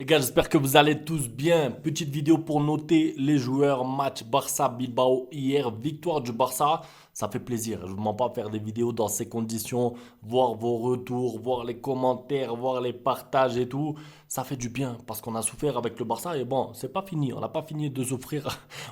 gars, j'espère que vous allez tous bien. Petite vidéo pour noter les joueurs. Match Barça-Bilbao hier. Victoire du Barça. Ça fait plaisir. Je ne vous mens pas faire des vidéos dans ces conditions. Voir vos retours, voir les commentaires, voir les partages et tout. Ça fait du bien parce qu'on a souffert avec le Barça. Et bon, c'est pas fini. On n'a pas fini de souffrir.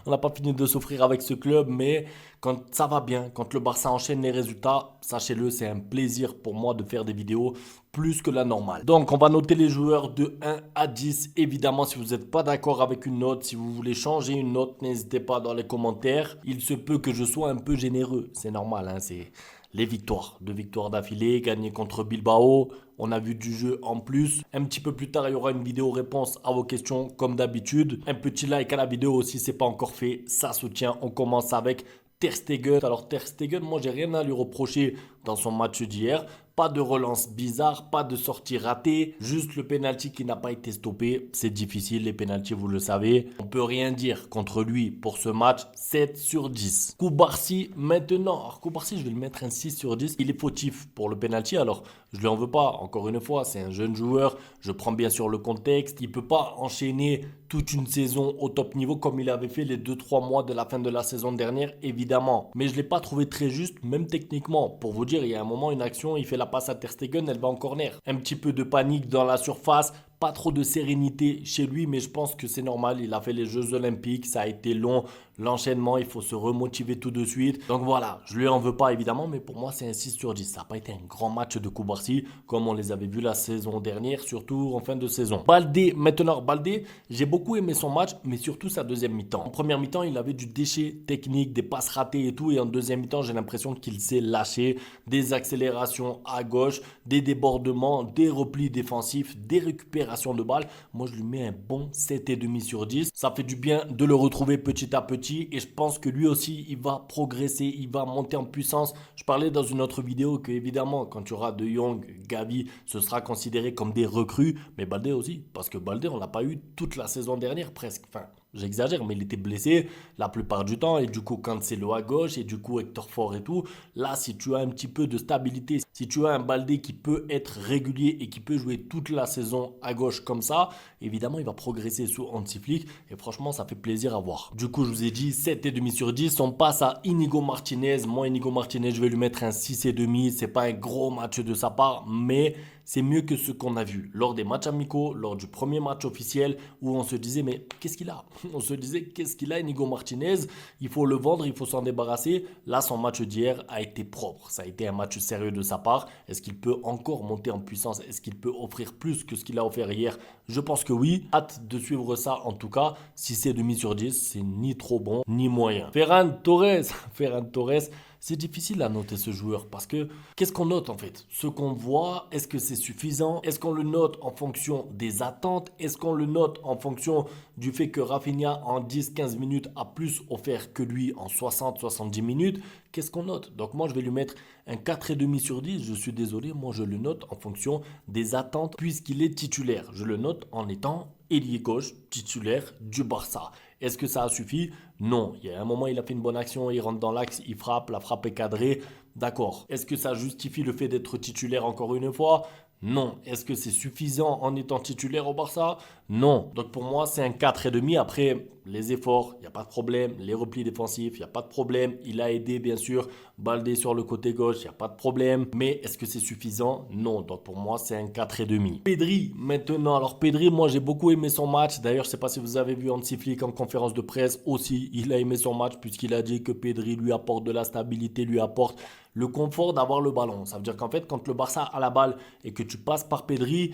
On n'a pas fini de souffrir avec ce club. Mais quand ça va bien, quand le Barça enchaîne les résultats, sachez-le, c'est un plaisir pour moi de faire des vidéos plus que la normale. Donc, on va noter les joueurs de 1 à 10. Évidemment, si vous n'êtes pas d'accord avec une note, si vous voulez changer une note, n'hésitez pas dans les commentaires. Il se peut que je sois un peu généreux. C'est normal, hein, c'est les victoires. 2 victoires d'affilée, gagnées contre Bilbao. On a vu du jeu en plus. Un petit peu plus tard, il y aura une vidéo réponse à vos questions comme d'habitude. Un petit like à la vidéo aussi, c'est pas encore fait. Ça soutient. On commence avec Ter Stegen. Alors Ter Stegen, moi j'ai rien à lui reprocher dans son match d'hier. Pas de relance bizarre, pas de sortie ratée, juste le penalty qui n'a pas été stoppé. C'est difficile les penaltys, vous le savez. On peut rien dire contre lui pour ce match. 7 sur 10. Koubarsi maintenant. Alors Koubarsi, je vais le mettre un 6 sur 10. Il est fautif pour le penalty. Alors je lui en veux pas. Encore une fois, c'est un jeune joueur. Je prends bien sûr le contexte. Il peut pas enchaîner toute une saison au top niveau comme il avait fait les 2-3 mois de la fin de la saison dernière, évidemment. Mais je l'ai pas trouvé très juste, même techniquement. Pour vous dire, il y a un moment, une action, il fait la passe à Ter Stegen, elle va en corner. Un petit peu de panique dans la surface, pas trop de sérénité chez lui, mais je pense que c'est normal. Il a fait les Jeux Olympiques, ça a été long. L'enchaînement, il faut se remotiver tout de suite. Donc voilà, je lui en veux pas évidemment, mais pour moi, c'est un 6 sur 10. Ça n'a pas été un grand match de Koubarsi, comme on les avait vus la saison dernière, surtout en fin de saison. Baldé, maintenant, Baldé, j'ai beaucoup aimé son match, mais surtout sa deuxième mi-temps. En première mi-temps, il avait du déchet technique, des passes ratées et tout. Et en deuxième mi-temps, j'ai l'impression qu'il s'est lâché. Des accélérations à gauche, des débordements, des replis défensifs, des récupérations de balles. Moi, je lui mets un bon 7,5 sur 10. Ça fait du bien de le retrouver petit à petit. Et je pense que lui aussi, il va progresser, il va monter en puissance. Je parlais dans une autre vidéo que, évidemment, quand tu auras De Jong, Gavi, ce sera considéré comme des recrues. Mais Baldé aussi, parce que Baldé, on l'a pas eu toute la saison dernière presque. Enfin, j'exagère, mais il était blessé la plupart du temps. Et du coup, Cancelo à gauche, et du coup, Hector Fort et tout. Là, si tu as un petit peu de stabilité, si tu as un Baldé qui peut être régulier et qui peut jouer toute la saison à gauche comme ça, évidemment, il va progresser sous Hansi Flick. Et franchement, ça fait plaisir à voir. Du coup, je vous ai dit 7,5 sur 10. On passe à Inigo Martinez. Moi, Inigo Martinez, je vais lui mettre un 6,5. C'est pas un gros match de sa part, mais c'est mieux que ce qu'on a vu lors des matchs amicaux, lors du premier match officiel où on se disait mais qu'est-ce qu'il a? On se disait qu'est-ce qu'il a Inigo Martinez? Il faut le vendre, il faut s'en débarrasser. Là, son match d'hier a été propre. Ça a été un match sérieux de sa part. Est-ce qu'il peut encore monter en puissance? Est-ce qu'il peut offrir plus que ce qu'il a offert hier? Je pense que oui. Hâte de suivre ça en tout cas. Si c'est demi sur 10, c'est ni trop bon ni moyen. Ferran Torres, Ferran Torres. C'est difficile à noter ce joueur parce que qu'est-ce qu'on note en fait? Ce qu'on voit, est-ce que c'est suffisant? Est-ce qu'on le note en fonction des attentes? Est-ce qu'on le note en fonction du fait que Rafinha en 10-15 minutes a plus offert que lui en 60-70 minutes? Qu'est-ce qu'on note? Donc moi je vais lui mettre un 4,5 sur 10. Je suis désolé, moi je le note en fonction des attentes puisqu'il est titulaire. Je le note en étant ailier gauche titulaire du Barça. Est-ce que ça a suffi? Non. Il y a un moment, il a fait une bonne action, il rentre dans l'axe, il frappe, la frappe est cadrée. D'accord. Est-ce que ça justifie le fait d'être titulaire encore une fois? Non. Est-ce que c'est suffisant en étant titulaire au Barça? Non. Donc pour moi, c'est un 4,5. Après, les efforts, il n'y a pas de problème. Les replis défensifs, il n'y a pas de problème. Il a aidé, bien sûr, Baldé sur le côté gauche, il n'y a pas de problème. Mais est-ce que c'est suffisant? Non. Donc pour moi, c'est un 4,5. Pedri, maintenant. Alors Pedri, moi, j'ai beaucoup aimé son match. D'ailleurs, je ne sais pas si vous avez vu Hansi Flick en conférence de presse aussi. Il a aimé son match puisqu'il a dit que Pedri lui apporte de la stabilité, lui apporte le confort d'avoir le ballon. Ça veut dire qu'en fait, quand le Barça a la balle et que tu passes par Pedri,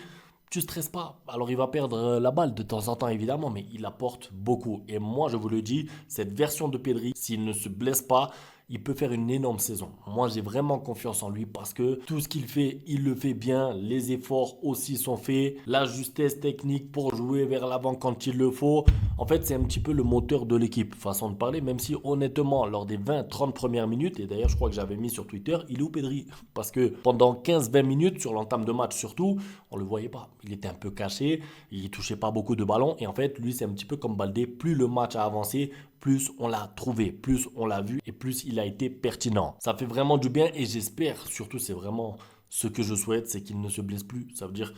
tu stresses pas. Alors il va perdre la balle de temps en temps évidemment, mais il apporte beaucoup. Et moi je vous le dis, cette version de Pedri, s'il ne se blesse pas, il peut faire une énorme saison. Moi j'ai vraiment confiance en lui parce que tout ce qu'il fait, il le fait bien. Les efforts aussi sont faits. La justesse technique pour jouer vers l'avant quand il le faut. En fait c'est un petit peu le moteur de l'équipe, façon de parler, même si honnêtement lors des 20-30 premières minutes, et d'ailleurs je crois que j'avais mis sur Twitter, il est où Pedri? Parce que pendant 15-20 minutes sur l'entame de match surtout, on le voyait pas. Il était un peu caché, il touchait pas beaucoup de ballons et en fait lui c'est un petit peu comme Baldé, plus le match a avancé, plus on l'a trouvé, plus on l'a vu et plus il a été pertinent. Ça fait vraiment du bien et j'espère, surtout c'est vraiment ce que je souhaite, c'est qu'il ne se blesse plus. Ça veut dire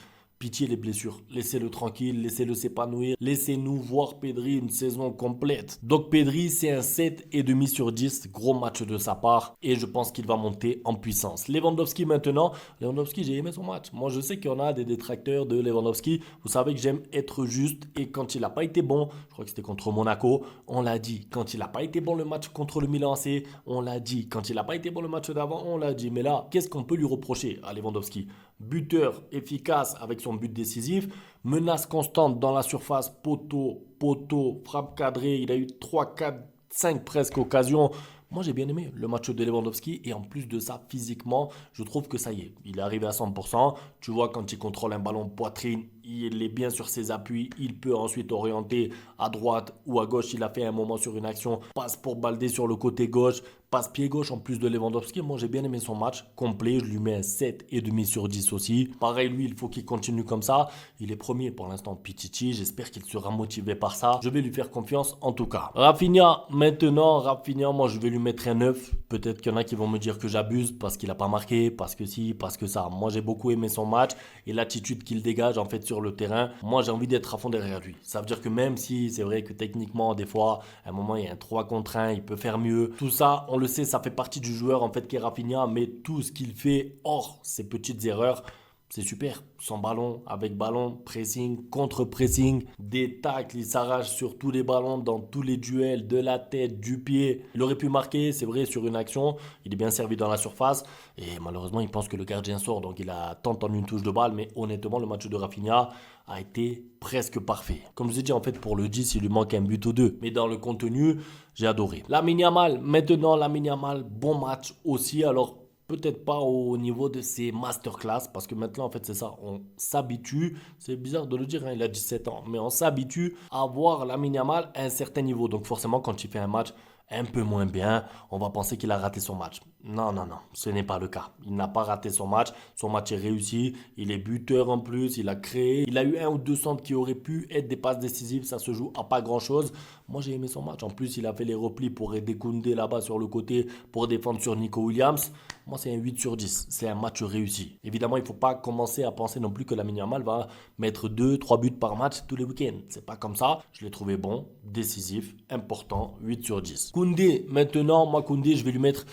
Pitié les blessures, laissez-le tranquille, laissez-le s'épanouir, laissez-nous voir Pedri une saison complète. Donc Pedri, c'est un 7,5 sur 10, gros match de sa part et je pense qu'il va monter en puissance. Lewandowski maintenant, Lewandowski, j'ai aimé son match. Moi, je sais qu'il y en a des détracteurs de Lewandowski. Vous savez que j'aime être juste et quand il n'a pas été bon, je crois que c'était contre Monaco, on l'a dit. Quand il n'a pas été bon le match contre le Milan AC, on l'a dit. Quand il n'a pas été bon le match d'avant, on l'a dit. Mais là, qu'est-ce qu'on peut lui reprocher à Lewandowski? Buteur efficace avec son but décisif, menace constante dans la surface, poteau, frappe cadrée. Il a eu 3, 4, 5 presque occasions. Moi, j'ai bien aimé le match de Lewandowski et en plus de ça, physiquement, je trouve que ça y est, il est arrivé à 100%. Tu vois, quand il contrôle un ballon poitrine, il est bien sur ses appuis. Il peut ensuite orienter à droite ou à gauche. Il a fait un moment sur une action, passe pour Baldé sur le côté gauche, passe pied gauche en plus de Lewandowski. Moi, j'ai bien aimé son match complet. Je lui mets un 7,5 sur 10 aussi. Pareil, lui, il faut qu'il continue comme ça. Il est premier pour l'instant, Pichichi. J'espère qu'il sera motivé par ça. Je vais lui faire confiance en tout cas. Rafinha, maintenant, Rafinha, moi, je vais lui mettre un 9. Peut-être qu'il y en a qui vont me dire que j'abuse parce qu'il n'a pas marqué, parce que si, parce que ça. Moi, j'ai beaucoup aimé son match et l'attitude qu'il dégage en fait sur le terrain. Moi, j'ai envie d'être à fond derrière lui. Ça veut dire que même si c'est vrai que techniquement, des fois, à un moment, il y a un 3 contre 1, il peut faire mieux. Tout ça, on le sait, ça fait partie du joueur en fait qui est Rafinha, mais tout ce qu'il fait hors ces petites erreurs, c'est super. Sans ballon, avec ballon, pressing, contre-pressing, des tacles, il s'arrache sur tous les ballons, dans tous les duels, de la tête, du pied. Il aurait pu marquer, c'est vrai, sur une action. Il est bien servi dans la surface. Et malheureusement, il pense que le gardien sort, donc il a tant en une touche de balle. Mais honnêtement, le match de Rafinha a été presque parfait. Comme je vous ai dit, en fait, pour le 10, il lui manque un but ou deux. Mais dans le contenu, j'ai adoré. Lamine Yamal, maintenant, Lamine Yamal, bon match aussi. Alors, peut-être pas au niveau de ses masterclass, parce que maintenant, en fait, c'est ça. On s'habitue, c'est bizarre de le dire, hein, il a 17 ans, mais on s'habitue à voir Lamine Yamal à un certain niveau. Donc, forcément, quand il fait un match un peu moins bien, on va penser qu'il a raté son match. Non, non, non, ce n'est pas le cas. Il n'a pas raté son match. Son match est réussi. Il est buteur en plus. Il a créé. Il a eu un ou deux centres qui auraient pu être des passes décisives. Ça se joue à pas grand-chose. Moi, j'ai aimé son match. En plus, il a fait les replis pour aider Koundé là-bas sur le côté pour défendre sur Nico Williams. Moi, c'est un 8 sur 10. C'est un match réussi. Évidemment, il ne faut pas commencer à penser non plus que Lamine Yamal va mettre 2, 3 buts par match tous les week-ends. C'est pas comme ça. Je l'ai trouvé bon, décisif, important, 8 sur 10. Koundé, maintenant, moi, Koundé, je vais lui mettre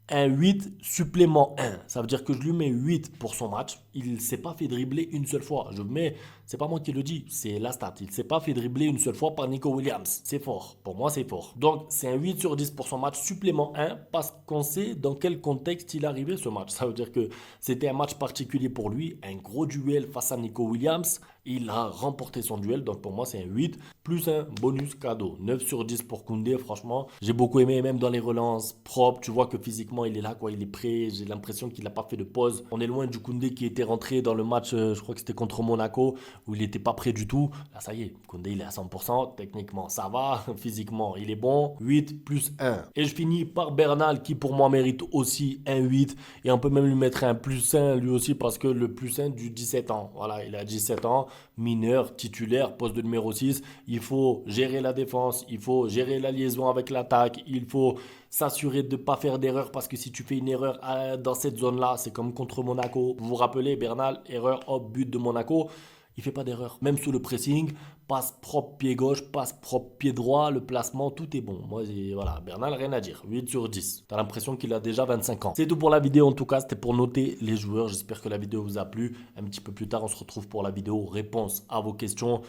un 8 supplément 1. Ça veut dire que je lui mets 8 pour son match. Il ne s'est pas fait dribbler une seule fois. C'est pas moi qui le dis, c'est la stat. Il ne s'est pas fait dribbler une seule fois par Nico Williams. C'est fort. Pour moi, c'est fort. Donc, c'est un 8 sur 10 pour son match supplément 1 parce qu'on sait dans quel contexte il est arrivé ce match. Ça veut dire que c'était un match particulier pour lui. Un gros duel face à Nico Williams. Il a remporté son duel. Donc, pour moi, c'est un 8 plus un bonus cadeau. 9 sur 10 pour Koundé. Franchement, j'ai beaucoup aimé. Même dans les relances propres, tu vois que physiquement, il est là, quoi. Il est prêt. J'ai l'impression qu'il n'a pas fait de pause. On est loin du Koundé qui était rentré dans le match, je crois que c'était contre Monaco, où il n'était pas prêt du tout. Là, ça y est, Koundé, il est à 100%. Techniquement, ça va. Physiquement, il est bon. 8 plus 1. Et je finis par Bernal, qui pour moi mérite aussi un 8. Et on peut même lui mettre un plus 1 lui aussi, parce que le plus 1 du 17 ans. Voilà, il a 17 ans, mineur, titulaire, poste de numéro 6. Il faut gérer la défense, il faut gérer la liaison avec l'attaque, il faut s'assurer de ne pas faire d'erreur parce que si tu fais une erreur dans cette zone-là, c'est comme contre Monaco. Vous vous rappelez, Bernal, erreur, hop, but de Monaco. Il fait pas d'erreur. Même sous le pressing, passe propre pied gauche, passe propre pied droit, le placement, tout est bon. Moi, voilà, Bernal, rien à dire. 8 sur 10. T'as l'impression qu'il a déjà 25 ans. C'est tout pour la vidéo en tout cas. C'était pour noter les joueurs. J'espère que la vidéo vous a plu. Un petit peu plus tard, on se retrouve pour la vidéo réponse à vos questions.